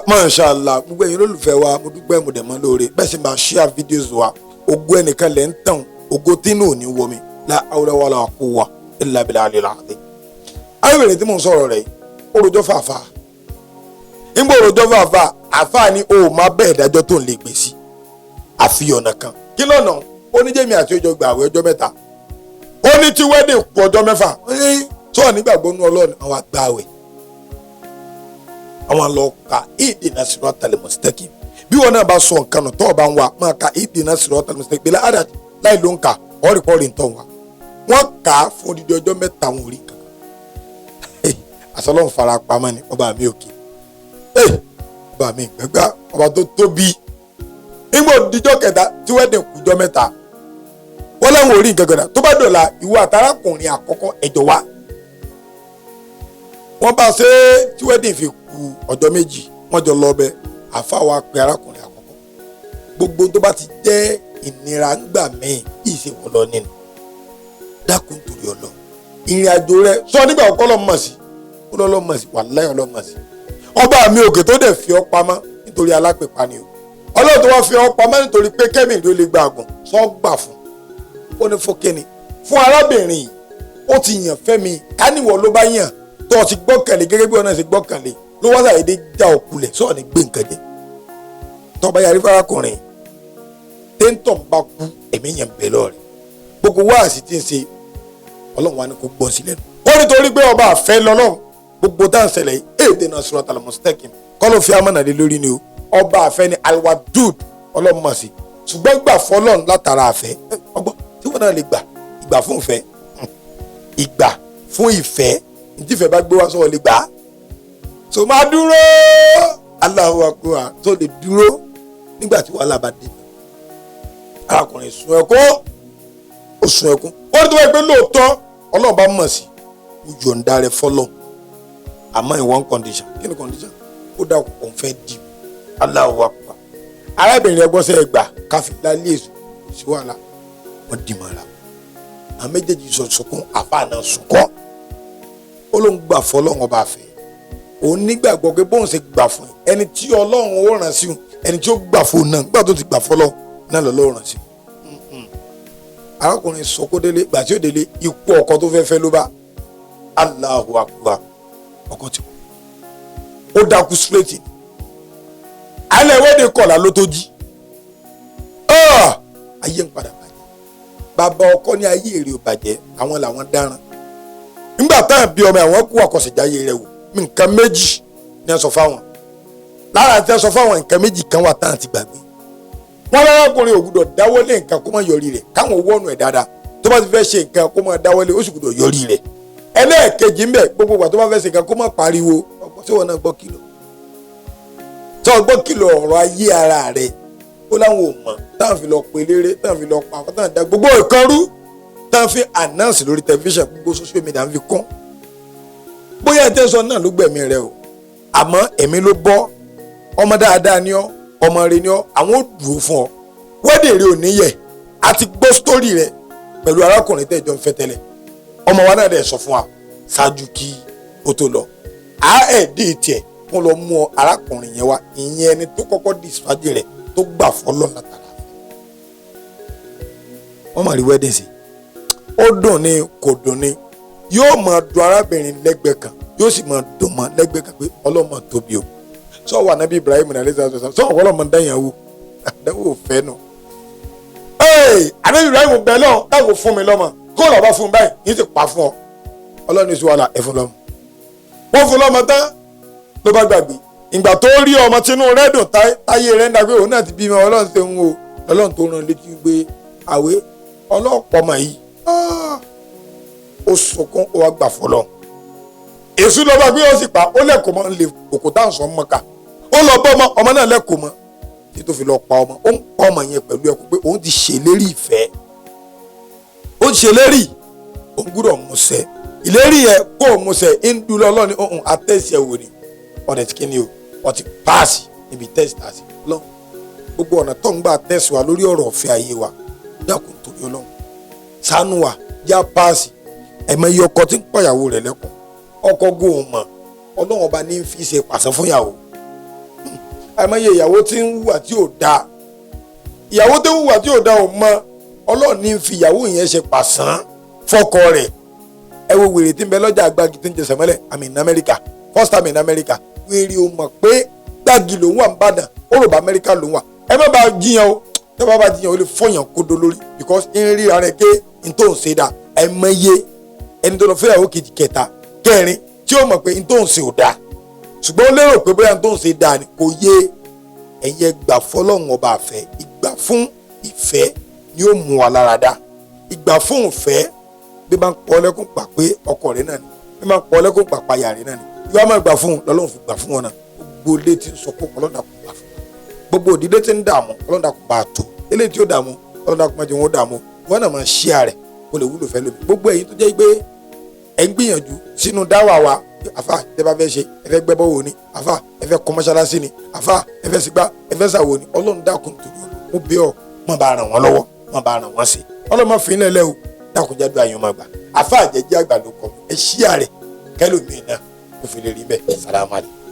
Mashallah gbogbo ẹ̀yin olólùfẹ́ wa mo dúpẹ́ mo dẹ̀ mọ́ lóore bẹ́ẹ̀ sì máa share videos wa ògo ẹnìkan lẹ́ ń tàn ògo tínú ò ní wọ mi la hawla wala quwwa illa billahi al-azim. ayọ̀rẹ̀ tí mò ń sọ̀rọ̀ rẹ̀ orojọ́ fàáfà nígbà orojọ́ fàáfà àfà ni o máa bẹ́ẹ̀ dájọ́ tó ń lè gbé sí àfihàn ọ̀nà kan kí lọ́nà ó ní jẹ́mi àti ọjọ́ gbà àwẹ̀ ọjọ́ mẹ́ta ó ní tí wedding kù ọjọ́ mẹ́fà sọ̀rọ̀ nígbàgbọ́ nú Ọlọ́run àwọn àgbà àwẹ̀ àwọn lọ ka ihdina siratal mustaqim bí wọn náà bá sọ nǹkan nù tó o bá ń wa máa ka ihdina siratal mustaqim bí láàdá láì ló ń ka ọ̀rìpọ̀rì ń tọ̀ wá wọ́n kà á fún odidi ọjọ́ mẹ́ta wọn ò rí kankan àsọlọ́run fara pamọ́ ni ọba mi òkè ọba mi gbẹgbẹ ọba tó tóbi nígbà òdìjọ́ kẹta tí wedding kù ọjọ́ mẹ́ta wọ́n láwọn ò rí nǹkan kan tó bá dọ̀la ìwọ àtàrákùnrin àkọ́kọ́ ẹ̀jọ̀ wá wọ́n bá ṣe tí wedding fi kù ọjọ́ méjì wọ́n jọ lọ bẹ àfa wa pe arákùnrin àkọ́kọ́ gbogbo tó bá ti jẹ́ ìnira ńgbà míì ìṣe wọ́n lọ nínú dákun torí ọlọ ìrìn àjò rẹ sọ nígbà ọkọ lọmọ sí ọlọmọ sí wàláhì ọlọmọ sí ọba mi òkè tó dẹ̀ fi ọ́ pamọ́ nítorí alápèpá ni o Ọlọ́run tó wá fi ọ́ pamọ́ nítorí pé kẹ́mì ló lè gba àgùn sọ gbà fún ó ní fọ́kẹ́ni fún arábìnrin yìí ó ti yàn fẹ́mi káníwọ̀ ló bá yàn tó ti gbọ́kànlé gẹ́gẹ́ bí ọ̀nà ṣe gbọ́kànlé ló wá sàyédé já òkulẹ̀ sọ̀rọ̀ ní gbé nǹkan jẹ tọ́ba yarí farakùnrin téńtọ̀ ń bá kú ẹ̀mí yẹn ń bẹ̀ lọ́ọ̀rẹ́ gbogbo wáàsí tí ń ṣe Ọlọ́run wa ni kò gbọ́ sí lẹ́nu wọ́n nítorí pé ọba àfẹ́ lọ́lọ́run gbogbo tá à ń ṣẹlẹ̀ ihdina siratal mustaqim kọ́ ló fi amọ̀nà lé lórí ni o ọba àfẹ́ ni alwadud Ọlọ́run mọ̀ sí ṣùgbọ́n gbà fọlọ́run látara àfẹ́ ọgbọ́n tí wọ́n náà lè ìgbà fún ìfẹ́ ìgbà fún ìfẹ́ ìdífẹ́ bá gbé wá sọ́wọ́ lè gbà á so máa dúró Allahu akbar tó lè dúró nígbà tí wàhálà bá dé arákùnrin sun ẹkún ó sun ẹkún ó ní tó wáyé pé lóòótọ́ Ọlọ́run bá mọ̀ sí ojú ọ̀ǹda rẹ̀ fọ́lọ́ àmọ́ in one condition kí ni condition ó dà kó òun fẹ́ dì Allahu akbar arábìnrin ẹgbọ́n sẹ́ ẹgbà káfí lálé èso kò sí wàhálà wọ́n dì mọ́ra àwọn méjèèjì sọ̀sọ̀kún àfáà náà sunkọ́ ó ló ń gbà fọlọ́run ọba àfẹ́ òun nígbàgbọ́ pé bóun ṣe gbà fún ẹni tí Ọlọ́run ó ràn sí ẹni tí ó gbà fún náà nígbà tó ti gbà fọlọ́run náà lọ́ọ́ ràn sí. arákùnrin sọkó délé gbà tí ó délé ikú ọkọ tó fẹ́ ló bá Allahu akbar ọkọ tí ó dákú straight ni alẹ́ wẹ́dẹ̀ kọ̀ọ̀la ló tó jí ayé ń padà bàjẹ́ bàbá ọkọ ní ayé èrè ò bàjẹ́ àwọn làwọn dáràn nígbà táwọn bí ọmọ àwọn kú àkọsẹ̀jáyé rẹ̀ wò nǹkan méjì ní ẹ sọ fáwọn lára tí ẹ sọ fáwọn nǹkan méjì kan wà táwọn ti gbàgbé wọn lọ́kùnrin ò gbúdọ̀ dáwọ́lé nǹkan kó má yọrí rẹ̀ káwọn owó ọ̀nà ẹ̀ dáadáa tó bá ti fẹ́ ṣe nǹkan kó má dáwọ́lé ó sì gbúdọ̀ yọrí rẹ̀ ẹlẹ́ẹ̀kejì ń bẹ gbogbo ìgbà tó bá fẹ́ ṣe nǹkan kó má pariwo ọ̀pọ̀ tí wọn náà gbọ́ kìlọ̀ tó gbọ́ kìlọ̀ ọ̀rọ̀ ayé ara rẹ̀ ó láwọn ò mọ̀ táwọn fi lọ pe eléré táwọn fi lọ pa àwọn táwọn da gbogbo ìkanrú táwọn fi announce lórí tẹlifíṣàn gbogbo social media ń fi kún bóyá ẹ tẹ́ sọ náà ló gbẹ̀mí rẹ o àmọ́ ẹ̀mí ló bọ́ ọmọ dáadáa ni ọ́ ọmọ rẹ ni ọ́ àwọn ò dúró fún ọ wẹ́dẹ̀ rẹ ò níyẹ̀ àti gbọ́ sítórì rẹ pẹ̀lú arákùnrin tẹ́jọ́ ń fẹ́ tẹ́lẹ̀ ọmọ wa náà dẹ̀ sọ fún wa ṣáájú kí ó tó lọ àádé tiẹ̀ wọ́n lọ mú arákùnrin yẹn wá ìyẹn ẹni tó kọ́kọ́ dìsíwájú rẹ̀ tó gbà fọ́lọ́ látara wọ́n máa rí wẹ́dẹ̀ sí ó dùn ní kò dùn ní yóò máa dùn arábìnrin lẹ́gbẹ̀ẹ́ kan yóò sì máa dùn mọ́ lẹ́gbẹ̀ẹ́ kan pé ọlọ́mọ tóbi o sọ wà nábì Ibrahim ní alẹ́ sọ wọ́n ọlọ́mọ dáyàwó àdáwò fẹ́ nù. ànábì Ibrahim bẹ́ẹ̀ náà dáwò fún mi lọ́mọ kó lọ́ọ́ bá fún mi báyìí yìí ti pa fún ọ ọlọ́run ìṣúwà là ẹ̀ fún lọ́mọ. wọ́n fún lọ́mọ tán ló bá gbàgbé ìgbà tó rí ọmọ tinú rẹ̀ dùn táyé rẹ̀ ń dàgbé òun náà ti bímọ ọlọ́run ṣe ń wo ọlọ́run tó rán létí gbé àwé ọlọ́pọ̀ mọ̀ yìí ó sunkún ó wá gbà fọlọ́ èṣù ló bá gbé ó sì pa ó lẹ́kọ̀ọ́ mọ́ lè òkúta àǹsọ̀ mọ́ ká ó lọ bọ́ ọmọ náà lẹ́kọ̀ọ́ mọ́ tí tó fi lọ pa ọmọ ó ń pa ọmọ yẹn pẹ̀lú ẹkún pé òun ti ṣèlérí ìfẹ́ ó ti ṣèlérí òun gbúdọ̀ múṣẹ ìlérí yẹn kó o múṣẹ ń dúró ọlọ́ni ohun àtẹ̀sí ẹ̀ wò ni ọ̀dẹ̀ tí kìíní o ọ̀ ti páàsì níbi tẹ́sí àti lọ́n gbogbo ọ̀nà tó ń gbà tẹ̀sí wa lórí ọ̀rọ̀ ọ̀fẹ́ ayé wa dákun torí ọlọ́run ṣàánú wa já páàsì ẹ̀mọ iye ọkọ tí ń pàyàwó rẹ̀ lẹ́kùn ọkọ góun mọ̀ ọlọ́run ọba ní fi ṣe pàṣẹ fún ìyàwó àìmọye ìyàwó tí ń hùwà tí ò dáa, ìyàwó tó ń hùwà tí ò dáa ò mọ Ọlọ́run ní fi ìyàwó yẹn ṣe pàṣán fọ́kọ rẹ̀. Ẹ wo wèrè tí ń bẹ lọ́jà Gbági tí ń jẹsẹ̀ mọ́lẹ̀ àmì in America, first time in America. Wèrè ò mọ̀ pé Gbági lòun wà ń bàdàn, ó rò bá America lòun wà. Ẹ má bá jiyàn o, tẹ́ bá bá jiyàn o lè fọyàn kodo lórí because ń rí ara rẹ̀ ké n tó ń ṣe dà. Ẹ mọye ẹni tó lọ fẹ́ ìyàwó kejì kẹta kẹrin tí ó mọ̀ pé n tó ń ṣe ò dáa, ṣùgbọ́n ó lérò pé bóyá n tó ń ṣe dáa ni kò yé. Ẹ̀yẹ gbà fọlọ́run ọba àfẹ́, ìgbà fún ìfẹ́ ni ó mú wa lára dá. Ìgbà fún ìfẹ́ bí máa ń pọ̀ lẹ́kùn pa pé ọkọ rẹ̀ náà ni, bí máa ń pọ̀ lẹ́kùn pa payà rẹ̀ náà ni. Ìwà máa gbà fún un lọ́lọ́run fi gbà fún wọn náà. Gbogbo ilé tí ń sọ pé ọlọ́dà kò gbà fún wọn. Gbogbo òdìdé tí ń dààmú ọlọ́dà kò bá a tó. Eléyìí tí ó dààmú ọlọ́dà kò má jẹ́ wọn ó dààmú. Wọn náà máa ṣí àrẹ̀ kó lè wúlò fẹ́ lómi. Gbogbo èyí tó jẹ́ pé ẹ ń gbìyànjú sínú dáwà wa, àfà tẹ́ bá fẹ́ ṣe, ẹ fẹ́ gbẹ́bọ́ wò ni, àfà ẹ fẹ́ kọ́ mọ́ṣáláṣí ni, àfà ẹ fẹ́ sígbà, ẹ fẹ́ sàwò ni. Ọlọ́run dákun torí mo bẹ̀ ọ́, má bá ràn wọ́n lọ́wọ́, má bá ràn wọ́n sí. Ọlọ́run má fi ń lẹ́lẹ́ o, dákun jádùn àyàn má gbà. Àfà Jẹ́jẹ́ àgbà ló kọ́ ẹ ṣí àrẹ̀ kẹ́lòmíì náà kò fi lè rí bẹ́ẹ̀. Sàlámù aláìkùm.